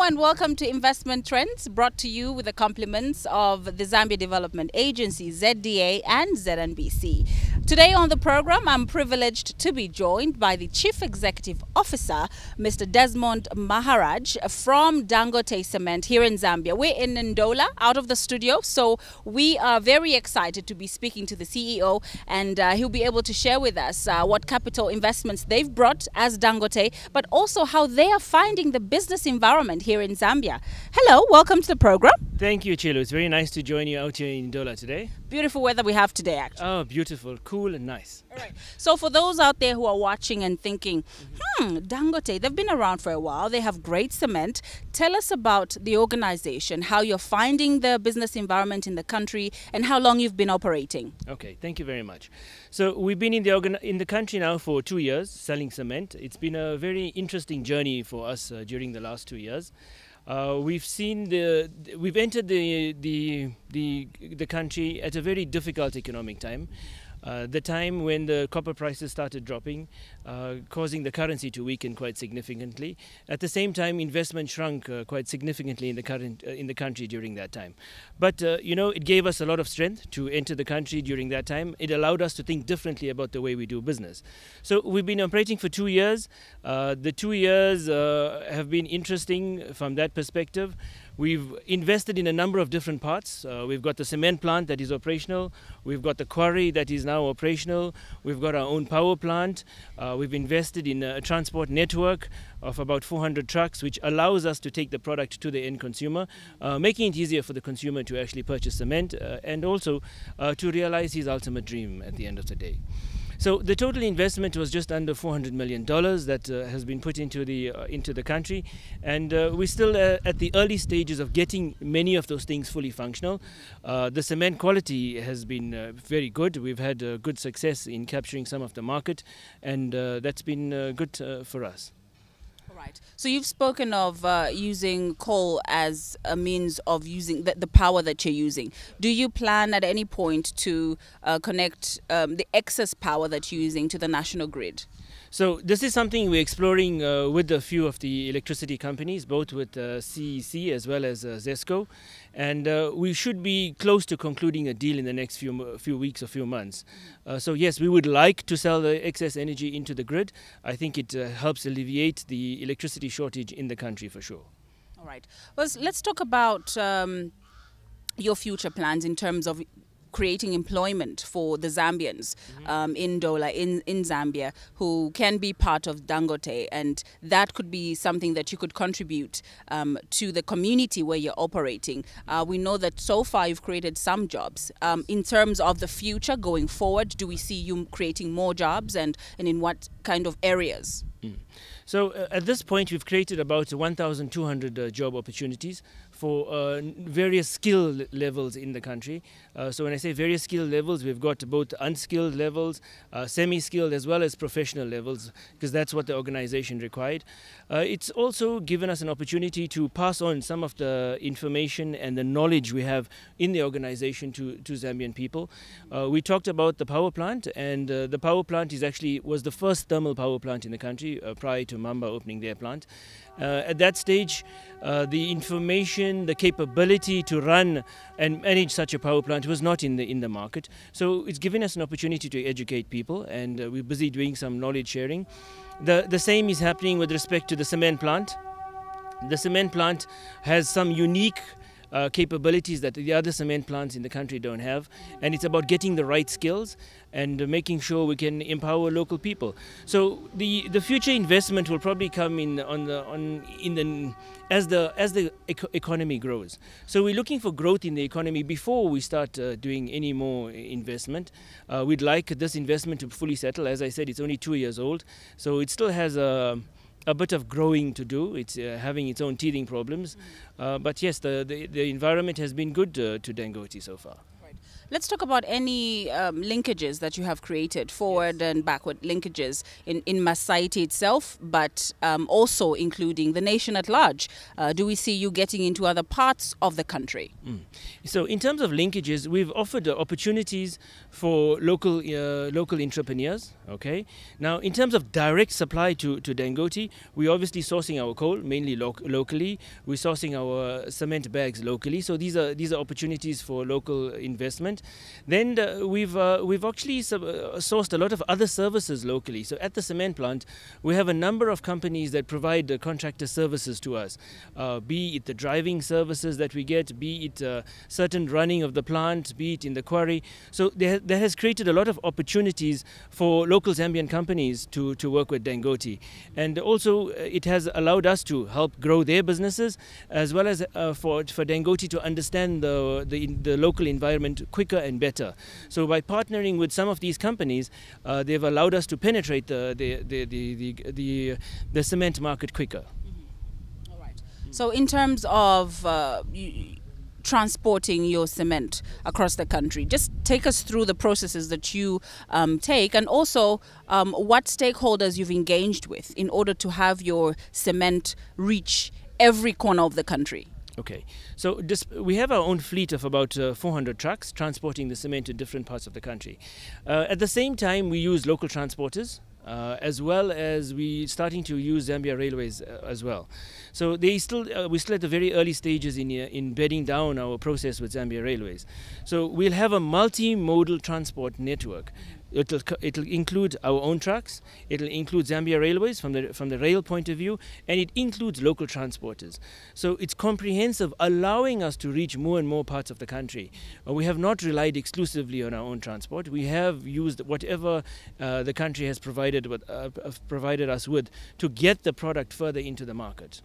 and welcome to Investment Trends, brought to you with the compliments of the Zambia Development Agency, ZDA and ZNBC. Today on the program, I'm privileged to be joined by the Chief Executive Officer, Mr. Desmond Maharaj from Dangote Cement here in Zambia. We're in Ndola, out of the studio, so we are very excited to be speaking to the CEO, and he'll be able to share with us what capital investments they've brought as Dangote, but also how they are finding the business environment here in Zambia. Hello, welcome to the program. Thank you, Chilo. It's very nice to join you out here in Ndola today. Beautiful weather we have today, actually. Oh, beautiful, cool and nice. All right. So for those out there who are watching and thinking, Dangote, they've been around for a while. They have great cement. Tell us about the organization, how you're finding the business environment in the country, and how long you've been operating. Okay, thank you very much. So we've been in the country now for 2 years selling cement. It's been a very interesting journey for us during the last 2 years. We've entered the country at a very difficult economic time. The time when the copper prices started dropping, causing the currency to weaken quite significantly. At the same time, investment shrunk quite significantly in the country during that time. But it gave us a lot of strength to enter the country during that time. It allowed us to think differently about the way we do business. So we've been operating for 2 years. The 2 years have been interesting from that perspective. We've invested in a number of different parts. We've got the cement plant that is operational. We've got the quarry that is now operational. We've got our own power plant. We've invested in a transport network of about 400 trucks, which allows us to take the product to the end consumer, making it easier for the consumer to actually purchase cement and also to realize his ultimate dream at the end of the day. So the total investment was just under $400 million that has been put into the country, and we're still at the early stages of getting many of those things fully functional. The cement quality has been very good. We've had good success in capturing some of the market, and that's been good for us. Right. So you've spoken of using coal as a means of using the power that you're using. Do you plan at any point to connect the excess power that you're using to the national grid? So this is something we're exploring with a few of the electricity companies, both with CEC as well as ZESCO, and we should be close to concluding a deal in the next few weeks or few months. So yes, we would like to sell the excess energy into the grid. I think it helps alleviate the electricity shortage in the country for sure. All right. Well, let's talk about your future plans in terms of creating employment for the Zambians in Ndola, in Zambia, who can be part of Dangote, and that could be something that you could contribute to the community where you're operating. We know that so far you've created some jobs. In terms of the future going forward, do we see you creating more jobs, and in what kind of areas? So at this point, we've created about 1,200 job opportunities for various skill levels in the country. So when I say various skill levels, we've got both unskilled levels, semi-skilled as well as professional levels, because that's what the organization required. It's also given us an opportunity to pass on some of the information and the knowledge we have in the organization to Zambian people. We talked about the power plant, and the power plant was the first thermal power plant in the country prior to Mamba opening their plant. At that stage, the information, the capability to run and manage such a power plant was not in the market. So it's given us an opportunity to educate people, and we're busy doing some knowledge sharing. The same is happening with respect to the cement plant. The cement plant has some unique capabilities that the other cement plants in the country don't have, and it's about getting the right skills and making sure we can empower local people. So the future investment will probably come as the economy grows. So we're looking for growth in the economy before we start doing any more investment. We'd like this investment to fully settle. As I said, it's only 2 years old, so it still has a bit of growing to do. It's having its own teething problems. But yes, the environment has been good to Dangote so far. Right. Let's talk about any linkages that you have created, forward and backward linkages in Masaiti itself, but also including the nation at large. Do we see you getting into other parts of the country? So in terms of linkages, we've offered opportunities for local entrepreneurs. Okay. Now, in terms of direct supply to Dangote, we're obviously sourcing our coal mainly locally. We're sourcing our cement bags locally. So these are opportunities for local investment. Then we've actually sourced a lot of other services locally. So at the cement plant, we have a number of companies that provide contractor services to us, be it the driving services that we get, be it certain running of the plant, be it in the quarry. So that has created a lot of opportunities for local Zambian companies to work with Dangote. And also it has allowed us to help grow their businesses, as well as for Dangote to understand the local environment quicker and better. So by partnering with some of these companies, they've allowed us to penetrate the cement market quicker. All right. So in terms of transporting your cement across the country, just take us through the processes that you take, and also what stakeholders you've engaged with in order to have your cement reach every corner of the country. Okay, so we have our own fleet of about 400 trucks transporting the cement to different parts of the country. At the same time, we use local transporters, as well as we starting to use Zambia Railways as well. So we're still at the very early stages in bedding down our process with Zambia Railways. So we'll have a multimodal transport network. It'll include our own trucks, it'll include Zambia Railways from the rail point of view, and it includes local transporters. So it's comprehensive, allowing us to reach more and more parts of the country. We have not relied exclusively on our own transport. We have used whatever the country has provided us with to get the product further into the market.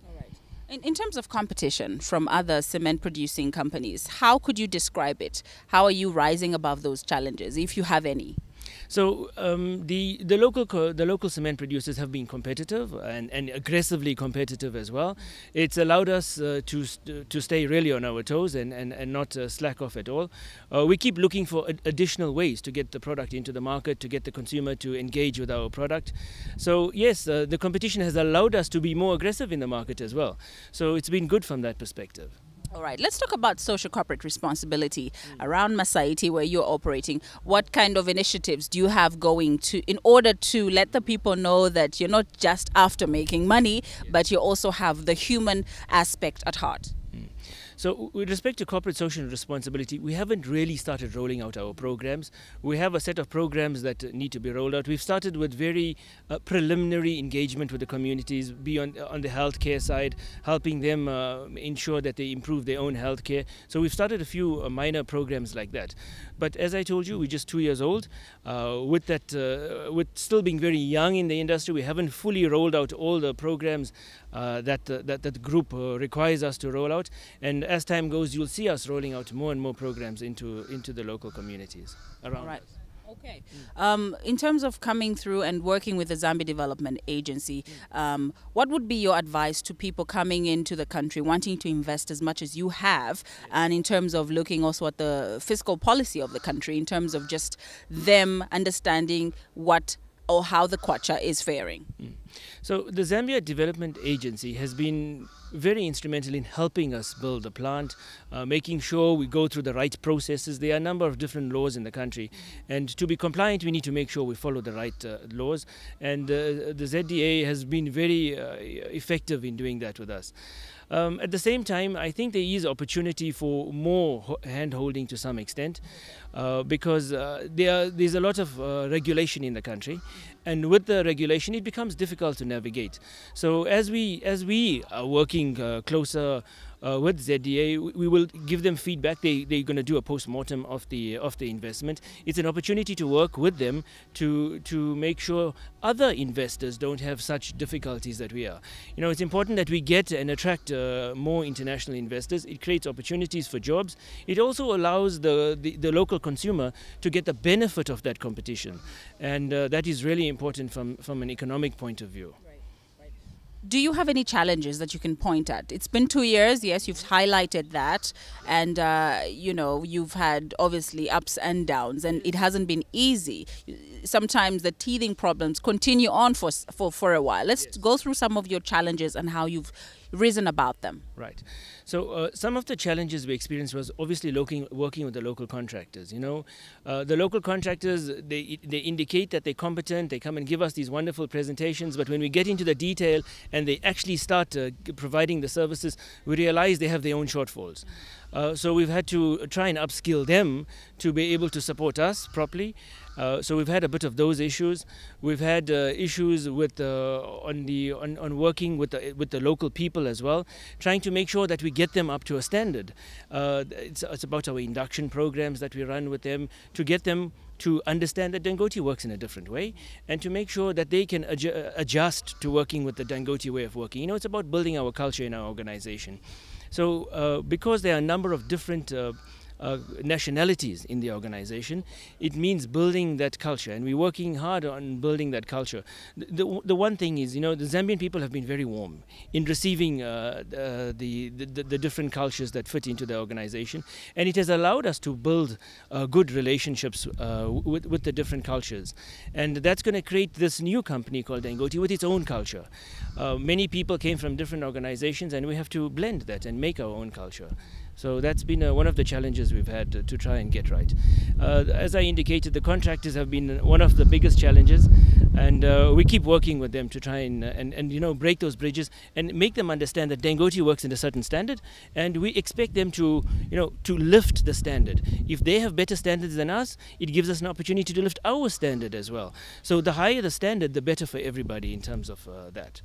In terms of competition from other cement producing companies, how could you describe it? How are you rising above those challenges, if you have any? So the local cement producers have been competitive and aggressively competitive as well. It's allowed us to stay really on our toes and not slack off at all. We keep looking for additional ways to get the product into the market, to get the consumer to engage with our product. So yes, the competition has allowed us to be more aggressive in the market as well. So it's been good from that perspective. All right, let's talk about social corporate responsibility around Masaiti, where you're operating. What kind of initiatives do you have going in order to let the people know that you're not just after making money, but you also have the human aspect at heart? So with respect to corporate social responsibility, we haven't really started rolling out our programs. We have a set of programs that need to be rolled out. We've started with very preliminary engagement with the communities, be on the healthcare side, helping them ensure that they improve their own healthcare. So we've started a few minor programs like that. But as I told you, we're just 2 years old. With still being very young in the industry, we haven't fully rolled out all the programs that the group requires us to roll out. And as time goes, you'll see us rolling out more and more programs into the local communities around us. Okay. In terms of coming through and working with the Zambia Development Agency, what would be your advice to people coming into the country wanting to invest as much as you have, and in terms of looking also at the fiscal policy of the country, in terms of just them understanding what or how the kwacha is faring? So the Zambia Development Agency has been very instrumental in helping us build the plant, making sure we go through the right processes. There are a number of different laws in the country, and to be compliant we need to make sure we follow the right laws, and the ZDA has been very effective in doing that with us. At the same time, I think there is opportunity for more hand-holding to some extent, because there's a lot of regulation in the country, and with the regulation it becomes difficult to navigate. So as we are working closer with ZDA, we will give them feedback. They're going to do a post-mortem of the investment. It's an opportunity to work with them to make sure other investors don't have such difficulties that we are. You know, it's important that we get and attract more international investors. It creates opportunities for jobs. It also allows the local consumer to get the benefit of that competition, and that is really important from an economic point of view. Do you have any challenges that you can point at? It's been 2 years, yes, you've highlighted that, and you've had obviously ups and downs, and it hasn't been easy. Sometimes the teething problems continue on for a while. Let's go through some of your challenges and how you've risen about them. Right. So some of the challenges we experienced was obviously working with the local contractors. The local contractors, they indicate that they're competent. They come and give us these wonderful presentations. But when we get into the detail and they actually start providing the services, we realize they have their own shortfalls. So we've had to try and upskill them to be able to support us properly. So we've had a bit of those issues. We've had issues with on working with the local people as well, trying to make sure that we get them up to a standard. It's about our induction programs that we run with them to get them to understand that dangote works in a different way, and to make sure that they can adjust to working with the dangote way of working. It's about building our culture in our organization. So because there are a number of different nationalities in the organization, it means building that culture, and we're working hard on building that culture. The one thing is, the Zambian people have been very warm in receiving the different cultures that fit into the organization, and it has allowed us to build good relationships with the different cultures, and that's going to create this new company called Dangote with its own culture. Many people came from different organizations, and we have to blend that and make our own culture. So that's been one of the challenges we've had to try and get right. As I indicated, the contractors have been one of the biggest challenges, and we keep working with them to try and break those bridges and make them understand that dangote works in a certain standard, and we expect them to lift the standard. If they have better standards than us, it gives us an opportunity to lift our standard as well. So the higher the standard, the better for everybody in terms of that.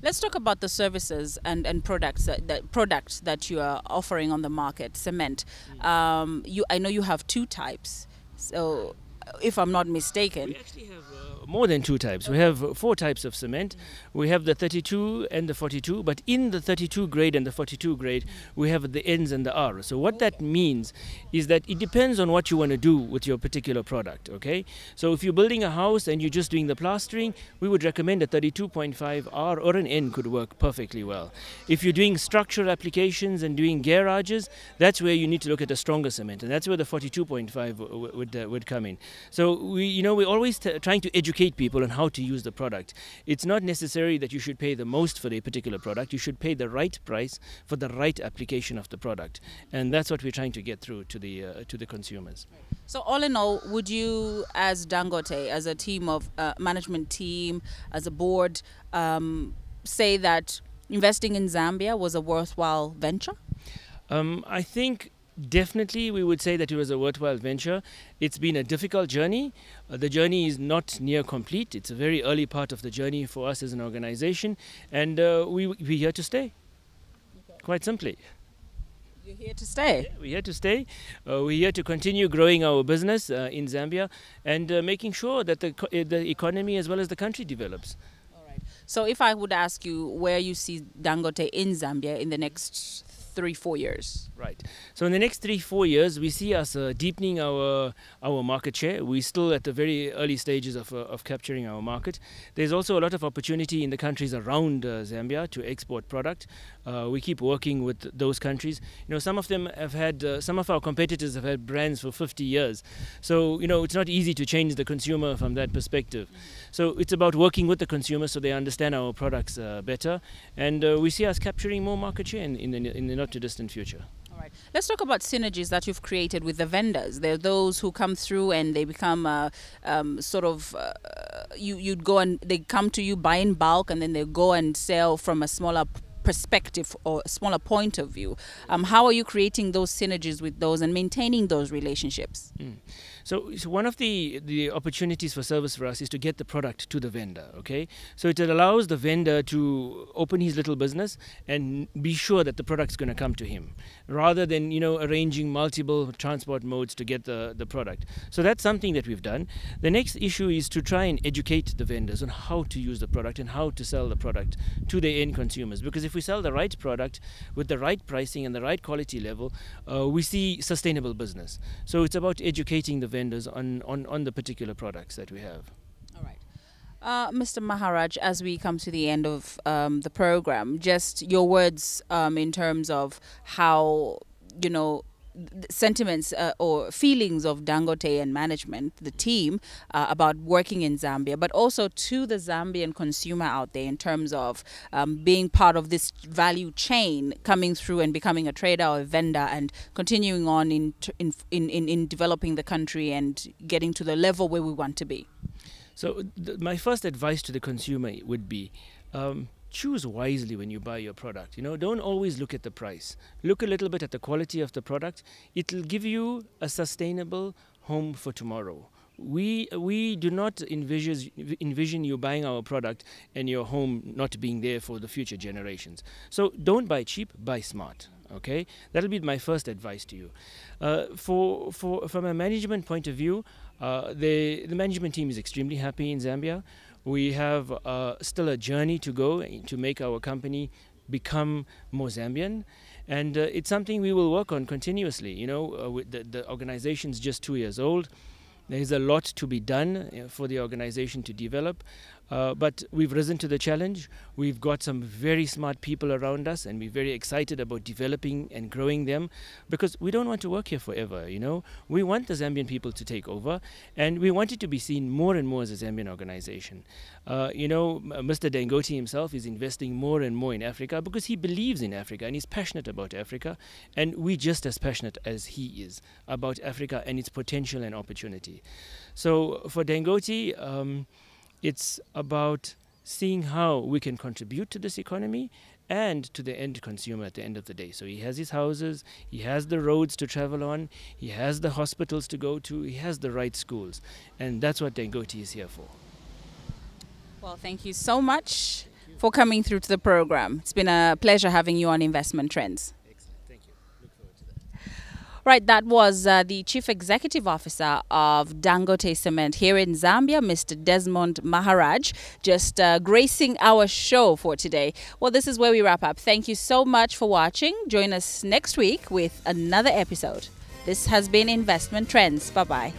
Let's talk about the services and products that you are offering on the market. Cement. I know you have two types. So, if I'm not mistaken, we actually have more than two types. We have 4 types of cement. We have the 32 and the 42, but in the 32 grade and the 42 grade, we have the N's and the R. So what that means is that it depends on what you want to do with your particular product, okay? So if you're building a house and you're just doing the plastering, we would recommend a 32.5 R or an N could work perfectly well. If you're doing structural applications and doing garages, that's where you need to look at a stronger cement, and that's where the 42.5 would come in. So we're always trying to educate people on how to use the product. It's not necessary that you should pay the most for a particular product. You should pay the right price for the right application of the product, and that's what we're trying to get through to the consumers. So all in all, would you, as Dangote, as a team of management team, as a board, say that investing in Zambia was a worthwhile venture? I think definitely we would say that it was a worthwhile venture. It's been a difficult journey. The journey is not near complete. It's a very early part of the journey for us as an organization, and we're here to stay, quite simply. You're here to stay? Yeah, we're here to stay. We're here to continue growing our business in Zambia and making sure that the economy as well as the country develops. All right. So if I would ask you where you see Dangote in Zambia in the next 3-4 years? Right. So in the next 3-4 years, we see us deepening our market share. We're still at the very early stages of capturing our market. There's also a lot of opportunity in the countries around Zambia to export product. We keep working with those countries. Some of them have had, some of our competitors have had brands for 50 years. So, it's not easy to change the consumer from that perspective. So it's about working with the consumer so they understand our products better. And we see us capturing more market share in the not too distant future. All right. Let's talk about synergies that you've created with the vendors. There are those who come through and they become you'd go and they come to you, buy in bulk, and then they go and sell from a smaller perspective or a smaller point of view. How are you creating those synergies with those and maintaining those relationships? So one of the opportunities for service for us is to get the product to the vendor, okay? So it allows the vendor to open his little business and be sure that the product's going to come to him, rather than, arranging multiple transport modes to get the product. So that's something that we've done. The next issue is to try and educate the vendors on how to use the product and how to sell the product to the end consumers. Because if we sell the right product with the right pricing and the right quality level, we see sustainable business. So it's about educating the vendors on the particular products that we have. All right. Mr. Maharaj, as we come to the end of the program, just your words in terms of how, sentiments or feelings of Dangote and management, the team, about working in Zambia, but also to the Zambian consumer out there in terms of being part of this value chain, coming through and becoming a trader or a vendor and continuing on in developing the country and getting to the level where we want to be. So my first advice to the consumer would be choose wisely when you buy your product. Don't always look at the price. Look a little bit at the quality of the product. It'll give you a sustainable home for tomorrow. We do not envision you buying our product and your home not being there for the future generations. So don't buy cheap, buy smart. Okay, that'll be my first advice to you. From a management point of view, the management team is extremely happy in Zambia. We have still a journey to go to make our company become more Zambian, and it's something we will work on continuously. The organization's just 2 years old. There's a lot to be done for the organization to develop, but we've risen to the challenge. We've got some very smart people around us, and we're very excited about developing and growing them, because we don't want to work here forever. We want the Zambian people to take over, and we want it to be seen more and more as a Zambian organization. Mr. Dangote himself is investing more and more in Africa because he believes in Africa and he's passionate about Africa, and we're just as passionate as he is about Africa and its potential and opportunity. So for Dangote, it's about seeing how we can contribute to this economy and to the end consumer at the end of the day. So he has his houses, he has the roads to travel on, he has the hospitals to go to, he has the right schools, and that's what Dangote is here for. Well, thank you so much for coming through to the program. It's been a pleasure having you on Investment Trends. Right, that was the Chief Executive Officer of Dangote Cement here in Zambia, Mr. Desmond Maharaj, just gracing our show for today. Well, this is where we wrap up. Thank you so much for watching. Join us next week with another episode. This has been Investment Trends. Bye-bye.